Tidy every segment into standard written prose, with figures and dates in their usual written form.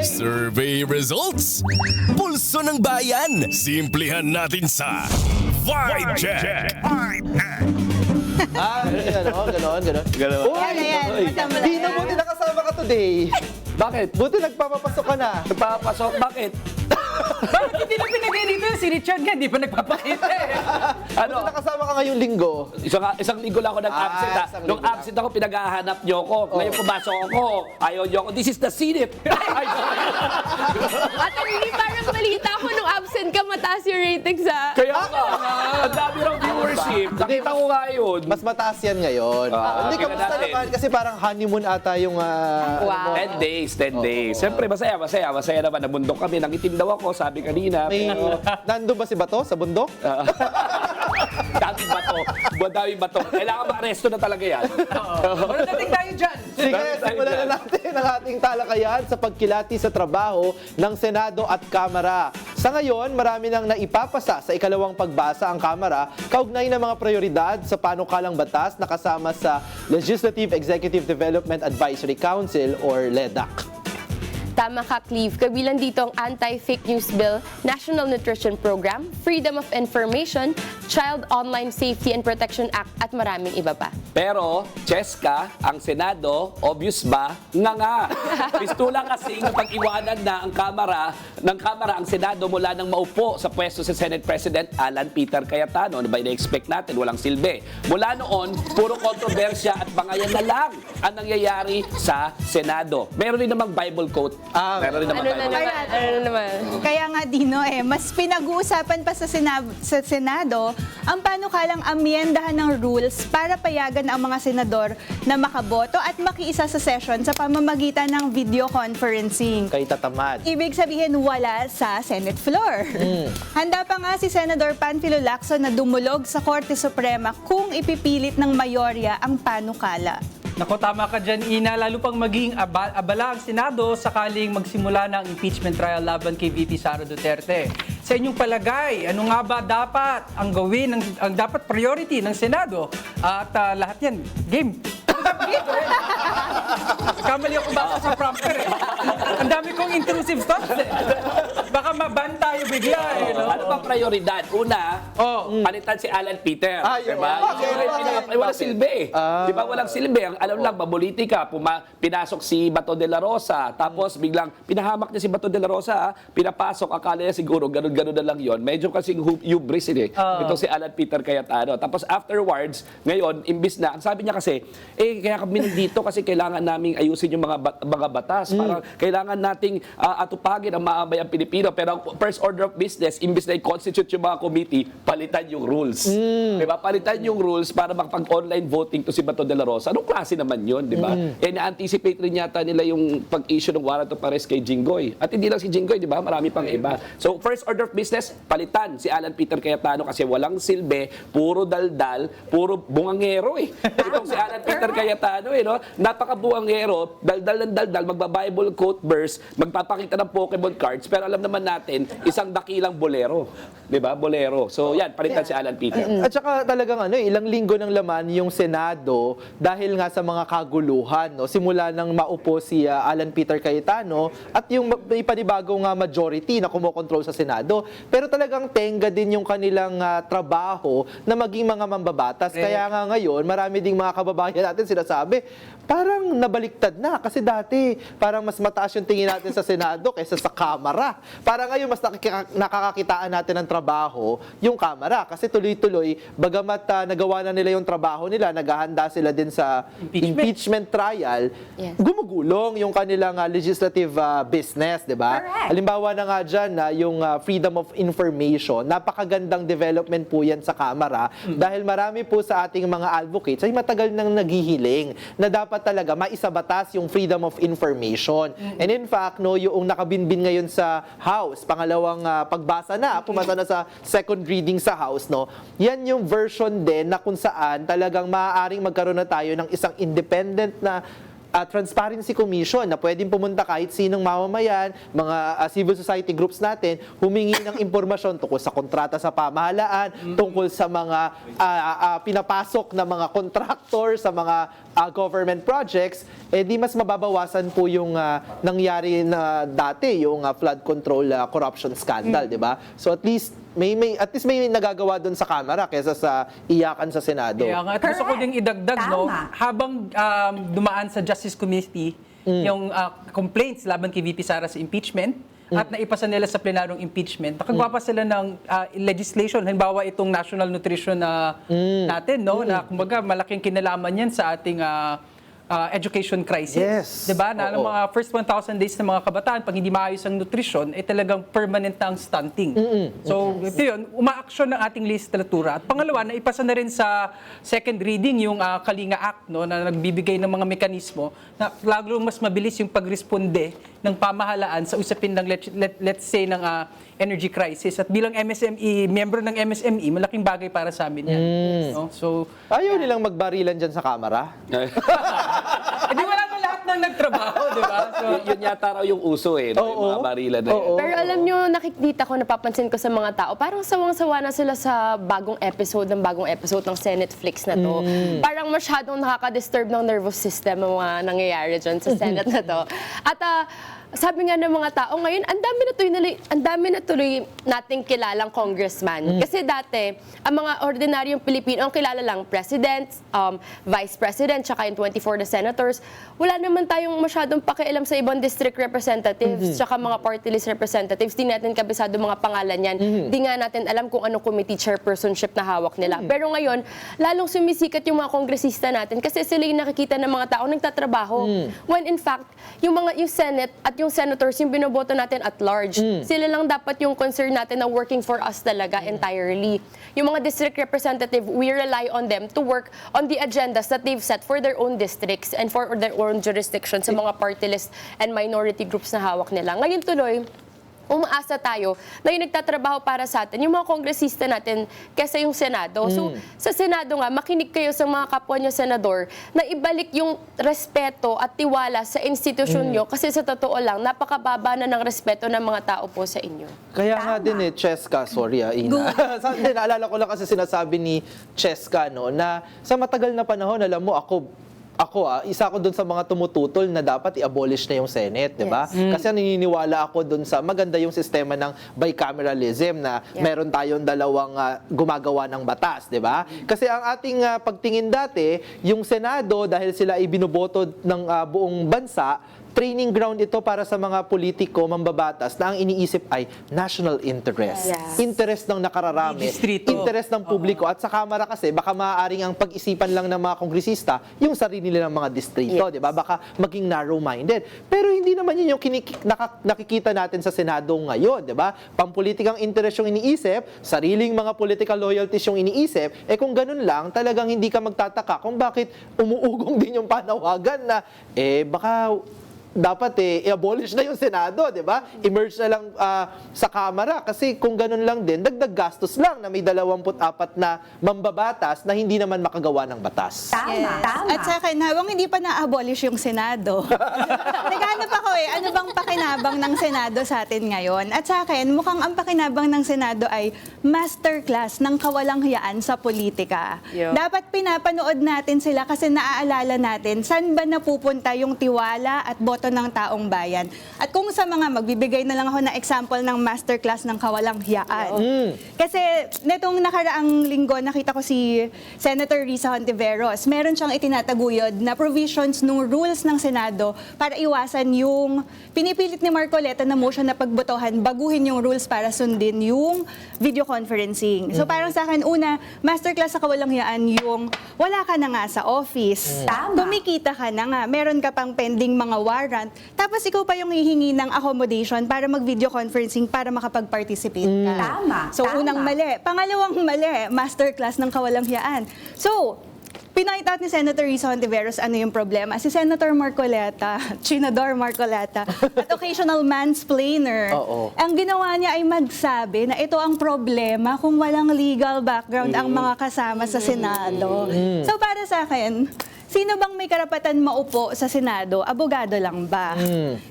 Survey results! Pulso ng bayan! Simplihan natin sa Vibe Check! Gano'n. Uy, Dino, buti nakasama ka today. Bakit? Buti nagpapapasok ka na. Nagpapasok? Bakit? Bakit hindi na pinagay dito? Si Richard nga, di pa nagpapakita eh. Buti nakasama ka ngayong linggo. Isang linggo lang ako nag-absent ha. isang Nung linggo absent ako, pinaghahanap niyo ako. Ngayon pumasok ako, ayaw niyo ako. This is the sinip. At hindi parang balita ko nung absent ka, mataas yung ratings ha. Kaya nga, ang dami ng viewership. Nakita ko nga yun. Mas mataas yan ngayon. Hindi, tingnan kamusta natin. naman? Kasi parang honeymoon ata yung... Wow. 10 days. Siyempre, masaya naman. Nabundok kami. Nangitim daw ako, sabi kanina. May, nandun ba si Bato sa bundok? Daming bato. Kailangan ma-aresto na talaga yan. Wala natin tayo dyan. Sige, simulan na natin ang ating talakayan sa pagkilati sa trabaho ng Senado at Kamara. Sa ngayon, marami nang naipapasa sa ikalawang pagbasa ang Kamara kaugnay ng mga prioridad sa panukalang batas na kasama sa Legislative Executive Development Advisory Council or LEDAC. Tama ka, Cleve. Kabilang dito ang Anti-Fake News Bill, National Nutrition Program, Freedom of Information, Child Online Safety and Protection Act at maraming iba pa. Pero, Cheska, ang Senado, obvious ba? Nga. Pistula kasing pag-iwanan na ng Kamara ang Senado mula nang maupo sa pwesto si Senate President Alan Peter Cayetano. Ano ba ina-expect natin? Walang silbi. Mula noon, puro kontrobersya at bangayan na lang ang nangyayari sa Senado. Meron din namang Bible quote. Meron din namang Bible quote. Ano naman? Kaya nga, Dino, mas pinag-uusapan pa sa Senado ang panukalang amyendahan ng rules para payagan ang mga senador na makaboto at makiisa sa session sa pamamagitan ng video conferencing. Kay tatamad. Ibig sabihin, wala sa Senate floor. Handa pa nga si Senador Panfilo Lacson na dumulog sa Korte Suprema kung ipipilit ng mayorya ang panukala. Nako, tama ka dyan, Ina. Lalo pang maging abala ang Senado sakaling magsimula ng impeachment trial laban kay VP Sara Duterte. Sa inyong palagay, ano nga ba dapat ang gawin, ang dapat priority ng Senado? At lahat yan, game. Kamali ako basa sa prompter eh. Ang dami kong intrusive thoughts eh. Baka maban tayo bigla eh. No? Ano bang prioridad? Una, palitan si Alan Peter. Diba? Walang silbi. Diba walang silbi? Ang alam lang, mapolitika. Pinasok si Bato de la Rosa. Tapos biglang pinahamak niya si Bato de la Rosa. Pinapasok, akala niya siguro ganun-ganun na lang yon. Medyo kasing hubris eh. Ito si Alan Peter Cayetano. Tapos afterwards, ngayon, imbis na, ang sabi niya kasi, kaya kami nandito kasi kailangan naming ayusin yung mga batas. Parang kailangan nating atupagin ang maamayang Pilipino. Pero ang first order of business, imbis na i-constitute yung mga committee, palitan yung rules. Diba? Palitan yung rules para makapag-online voting to si Bato de la Rosa. Anong klase naman yun, di ba? Na-anticipate rin yata nila yung pag-issue ng warrant of arrest kay Jinggoy. At hindi lang si Jinggoy, di ba? Marami pang iba. So, first order of business, palitan si Alan Peter Cayetano kasi walang silbi, puro daldal, puro bungangero eh. Itong si Alan Peter Cayetano eh, no? Napaka-buangero, daldal ng daldal, magba-Bible quote verse, magpapakita ng Pokemon cards, pero alam naman natin, isang dakilang bolero. Di ba? Bolero. So, yan, palitan si Alan Peter. At saka talagang ilang linggo ng laman yung Senado dahil nga sa mga kaguluhan. No? Simula nang maupo si Alan Peter Cayetano at yung ipanibagong majority na kumokontrol sa Senado. Pero talagang tenga din yung kanilang trabaho na maging mga mambabatas. Kaya nga ngayon, marami ding mga kababayan natin sinasabi, parang nabaliktad na. Kasi dati, parang mas mataas yung tingin natin sa Senado kaysa sa Kamara. Parang ngayon, mas nakakakitaan natin ng trabaho yung Kamara. Kasi tuloy-tuloy, bagamat nagawa na nila yung trabaho nila, naghahanda sila din sa impeachment trial, gumugulong yung kanilang legislative business, di ba? Halimbawa na nga dyan, yung freedom of information, napakagandang development po yan sa Kamara dahil marami po sa ating mga advocates ay matagal nang naghihiling na dapat talaga maisabatas yung freedom of information. And in fact, no, yung nakabinbin ngayon sa House, pangalawang pagbasa na, pumasa na sa second reading sa House, no, yan yung version din na kung saan talagang maaaring magkaroon na tayo ng isang independent na Transparency Commission na pwedeng pumunta kahit sinong mamamayan, mga civil society groups natin, humingi ng impormasyon tungkol sa kontrata sa pamahalaan, tungkol sa mga pinapasok na mga contractor sa mga government projects, di mas mababawasan po yung nangyari na dati, yung flood control corruption scandal, di ba? So at least may nagagawa doon sa Kamara kaysa sa iyakan sa Senado. Kaya nga, at gusto ko ding idagdag, no, habang dumaan sa Justice Committee yung complaints laban kay VP Sara sa impeachment, at naipasa nila sa plenaryong impeachment, nakagawa pa sila ng legislation. Halimbawa, itong national nutrition natin, no, na kumbaga malaking kinalaman yan sa ating education crisis. Yes. Diba? Na ang mga first 1,000 days ng mga kabataan, pag hindi maayos ang nutrition, ay talagang permanent na ang stunting. So, ito yun, umaaksyon ng ating legislatura. At pangalawa, naipasa na rin sa second reading yung Kalinga Act, no, na nagbibigay ng mga mekanismo na lalong mas mabilis yung pagresponde ng pamahalaan sa usapin ng let's say ng energy crisis. At bilang MSME, member ng MSME, malaking bagay para sa amin yan. No? So, Ayaw nilang magbarilan dyan sa Kamara? hindi wala na lahat ng nagtrabaho, di ba? So, Yun yata raw yung uso eh, no? Yung mga barilan na yun. Pero alam nyo, nakikita ko, napapansin ko sa mga tao, parang sawang-sawa na sila sa bagong episode ng Senate Flix na to. Parang masyadong nakaka-disturb ng nervous system ang mga nangyayari dyan sa Senate na to. At sabi nga ng mga tao ngayon, ang dami na tuloy nating kilalang congressman. Kasi dati, ang mga ordinaryong Pilipino, ang kilala lang, president, vice president, tsaka yung 24 na senators, wala naman tayong masyadong pakialam sa ibang district representatives, tsaka mga party list representatives. Di natin kabisado mga pangalan yan. Di nga natin alam kung anong committee chairpersonship na hawak nila. Pero ngayon, lalong sumisikat yung mga kongresista natin kasi sila yung nakikita ng mga tao nagtatrabaho. When in fact, yung Senate at yung senators, yung binoboto natin at large. Sila lang dapat yung concern natin na working for us talaga entirely. Yung mga district representative, we rely on them to work on the agendas that they've set for their own districts and for their own jurisdiction sa mga party list and minority groups na hawak nila. Ngayon tuloy, umaasa tayo na yung nagtatrabaho para sa atin, yung mga kongresista natin kesa yung Senado. So, sa Senado nga, makinig kayo sa mga kapwa nyo senador na ibalik yung respeto at tiwala sa institusyon nyo kasi sa totoo lang, napakababa na ng respeto ng mga tao po sa inyo. Kaya nga din Cheska, sorry Ina. Naalala ko lang kasi sinasabi ni Cheska, no, na sa matagal na panahon, alam mo, isa ako dun sa mga tumututol na dapat i-abolish na yung Senate, di ba? Kasi naniniwala ako dun sa maganda yung sistema ng bicameralism na meron tayong dalawang gumagawa ng batas, di ba? Kasi ang ating pagtingin dati, yung Senado, dahil sila ibinuboto ng buong bansa, training ground ito para sa mga politiko, mambabatas, na ang iniisip ay national interest. Interest ng nakararami, Distrito. interest ng publiko. At sa Kamara kasi, baka maaaring ang pag-isipan lang ng mga kongresista, yung sarili nilang mga distrito, di ba? Baka maging narrow-minded. Pero hindi naman yun yung nakikita natin sa Senado ngayon, di ba? Pampolitikang interest yung iniisip, sariling mga political loyalties yung iniisip, kung ganun lang, talagang hindi ka magtataka kung bakit umuugong din yung panawagan na, baka dapat i-abolish na yung Senado, di ba? I-merge na lang sa Kamara kasi kung ganun lang din, dagdag gastos lang na may 24 na mambabatas na hindi naman makagawa ng batas. Tama. At sa akin, habang hindi pa na-abolish yung Senado, naghanap ako ano bang pakinabang ng Senado sa atin ngayon? At sa akin, mukhang ang pakinabang ng Senado ay masterclass ng kawalang hiyaan sa politika. Dapat pinapanood natin sila kasi naaalala natin saan ba napupunta yung tiwala at boto ng taong bayan. At kung sa mga magbibigay na lang ako ng example ng masterclass ng kawalang hiyaan. Kasi netong nakaraang linggo, nakita ko si Senator Risa Hontiveros. Meron siyang itinataguyod na provisions ng rules ng Senado para iwasan yung pinipilit ni Marcoleta na motion na pagbotohan, baguhin yung rules para sundin yung video conferencing. So parang sa akin, una, masterclass sa kawalang hiyaan yung wala ka na nga sa office. Kumikita ka na nga. Meron ka pang pending mga warrant. Tapos ikaw pa yung hihingi ng accommodation para mag-video conferencing para makapag-participate ka. So unang mali. Pangalawang mali, masterclass ng kawalang hiyaan. So, pinakita out ni Senator Risa Hontiveros ano yung problema. Si Senator Marcoleta, Chinador Marcoleta, at occasional mansplainer. Ang ginawa niya ay magsabi na ito ang problema kung walang legal background ang mga kasama sa Senado. So para sa akin, sino bang may karapatan maupo sa Senado? Abogado lang ba?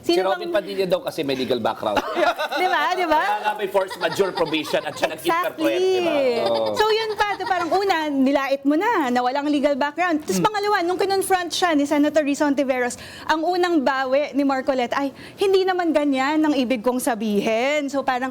Si Robin Padilla daw kasi may legal background. Di ba? Di ba? Kaya nga may force majeure provision at siya nag-interpret, di ba? So yun pa, parang una, nilait mo na walang legal background. Tapos pangalawa, nung kinonfront siya ni Senator Risa Ontiveros, ang unang bawi ni Marcoleta ay, hindi naman ganyan ang ibig kong sabihin. So parang,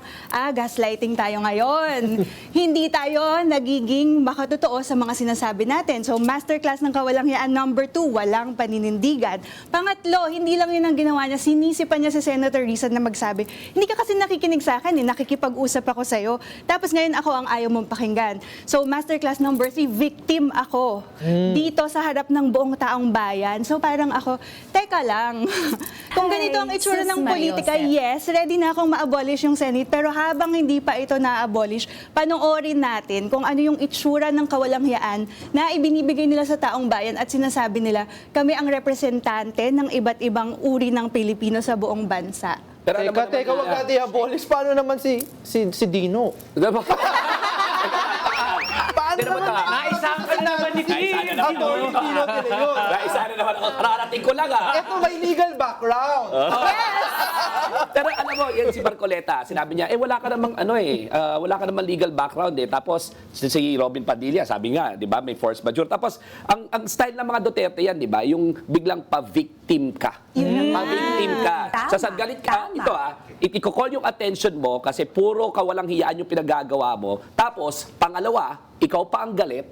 gaslighting tayo ngayon. Hindi tayo nagiging makatotoo sa mga sinasabi natin. So masterclass ng kawalangyaan number 2, walang paninindigan. Pangatlo, hindi lang yun ang ginawa niya, sinisipan niya si Senator Risa na magsabi, hindi ka kasi nakikinig sa akin, nakikipag-usap ako sa'yo. Tapos ngayon ako ang ayaw mong pakinggan. So masterclass number 3, victim ako. Dito sa harap ng buong taong bayan. So parang ako, teka lang, kung ganito ang itsura ng politika, yes, ready na akong ma-abolish yung Senate, pero habang hindi pa ito na-abolish, panoorin natin kung ano yung itsura ng kawalangyaan na ibinibigay nila sa taong bayan at sinasabi nila, kami ang representante ng iba't ibang uri ng Pilipino sa buong bansa. Pero alam mo naman Teka, wag natin i-abolish. Paano naman si Dino? Diba? Paano Hindi naman naman? ta- Naisama ka naman ni Naisa na naman ako. Attorney Dino Telayo. Naisa na naman ako. Nakarating ko lang Ito may legal background. Pero alam mo, yan si Marcoleta, sinabi niya, wala ka namang wala ka namang legal background eh. Tapos si Robin Padilla, sabi nga, 'di ba, may force majeure. Tapos ang style ng mga Duterte yan, 'di ba, yung biglang pa-victim ka. Pa-victim ka. Sasagalit ka, i-call yung attention mo kasi puro kawalang hiyaan yung pinagagawa mo. Tapos pangalawa, ikaw pa ang galit.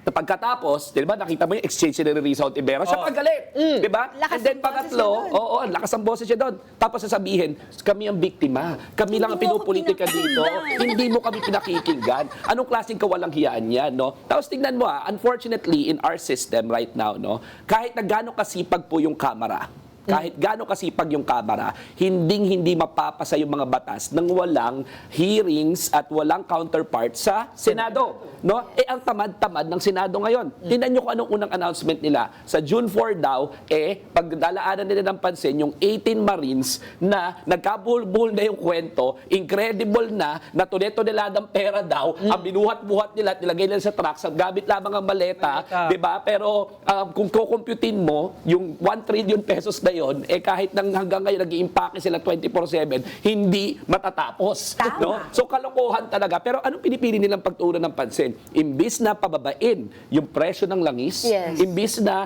Pagkatapos, di ba, nakita mo yung exchange ni Risa Ontiveros, siya pa galit. Di ba? Lakas And then ang boses pangatlo, niya doon. oo, lakas ang boses siya doon. Tapos sasabihin, kami ang biktima. Kami lang ang Hindi mo ako pinupolitika dito. pinakinggan. Hindi mo kami pinakikinggan. Anong klaseng kawalang hiyaan yan, no? Tapos tingnan mo, unfortunately, in our system right now, no, kahit na gaano kasipag po yung kamera, kahit gaano kasipag yung kamera, hindi mapapasa yung mga batas nang walang hearings at walang counterpart sa Senado. No? Ang tamad-tamad ng Senado ngayon. Tingnan nyo kung anong unang announcement nila. Sa June 4 daw, pagdalaanan nila ng pansin yung 18 Marines na nagkabuhol-buhol na yung kwento, incredible na tunet-toneladang pera daw, ang binuhat-buhat nila at nilagay nila sa trucks, ang gamit lamang ang maleta, di ba? Pero kung kukumputin mo, yung 1 trillion pesos na yon, kahit hanggang ngayon nag-i-impake sila 24/7, hindi matatapos. No? So kalokohan talaga. Pero anong pinipili nilang pagtuunan ng pansin? Imbis na pababain yung presyo ng langis, Yes. imbis na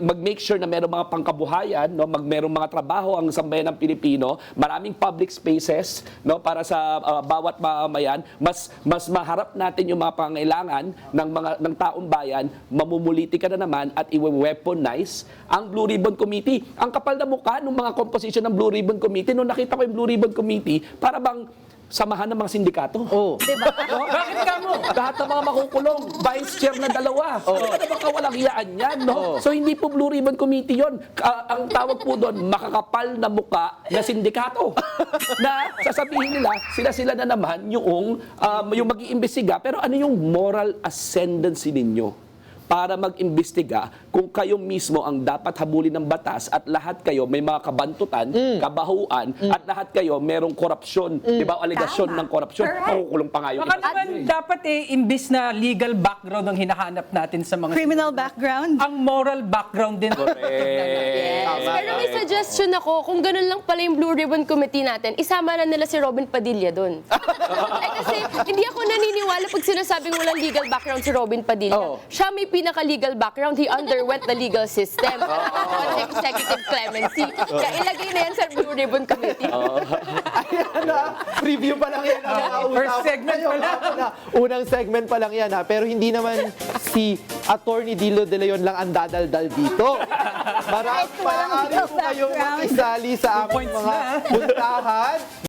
mag-make sure na merong mga pangkabuhayan, no? Merong mga trabaho ang sambayan ng Pilipino, maraming public spaces, no? Para sa bawat mamamayan, mas maharap natin yung mga pangailangan ng taong bayan, mamumulitika na naman at i-weaponize ang Blue Ribbon Committee. Ang kapal na mukha ng mga composition ng Blue Ribbon Committee, nung nakita ko yung Blue Ribbon Committee, para bang samahan ng mga sindikato. Diba? Bakit ka mo? Lahat ng mga makukulong, vice chair na dalawa. Ano ba kawalang hiyaan yan, no? So hindi po Blue Ribbon Committee yon. Ang tawag po doon, makakapal na muka na sindikato. Na sasabihin nila, sila na naman yung mag-iimbestiga. Pero ano yung moral ascendancy ninyo para mag-imbestiga kung kayo mismo ang dapat habulin ng batas at lahat kayo may mga kabantutan, kabahuan, at lahat kayo merong korupsyon, di ba? Aligasyon ng korupsyon. Makukulong pa nga yung Baka iba. naman dapat imbis na legal background ang hinahanap natin sa mga Criminal background. ang moral background din. Yes. Pero may suggestion ako, kung ganun lang pala yung Blue Ribbon Committee natin, isama na nila si Robin Padilla doon. Kasi hindi ako naniniwala pag sinasabing walang legal background si Robin Padilla. Siya may pinaka-legal background. He underwent the legal system. Executive clemency. Kaya ilagay na yan sa Blue Ribbon Committee. Ayan na, preview pa lang yan. First segment pa lang. Unang segment pa lang yan ha. Pero hindi naman si Attorney Dilo De Leon lang ang dadaldal dito. Marami po kayong makisali sa aming mga puntahan.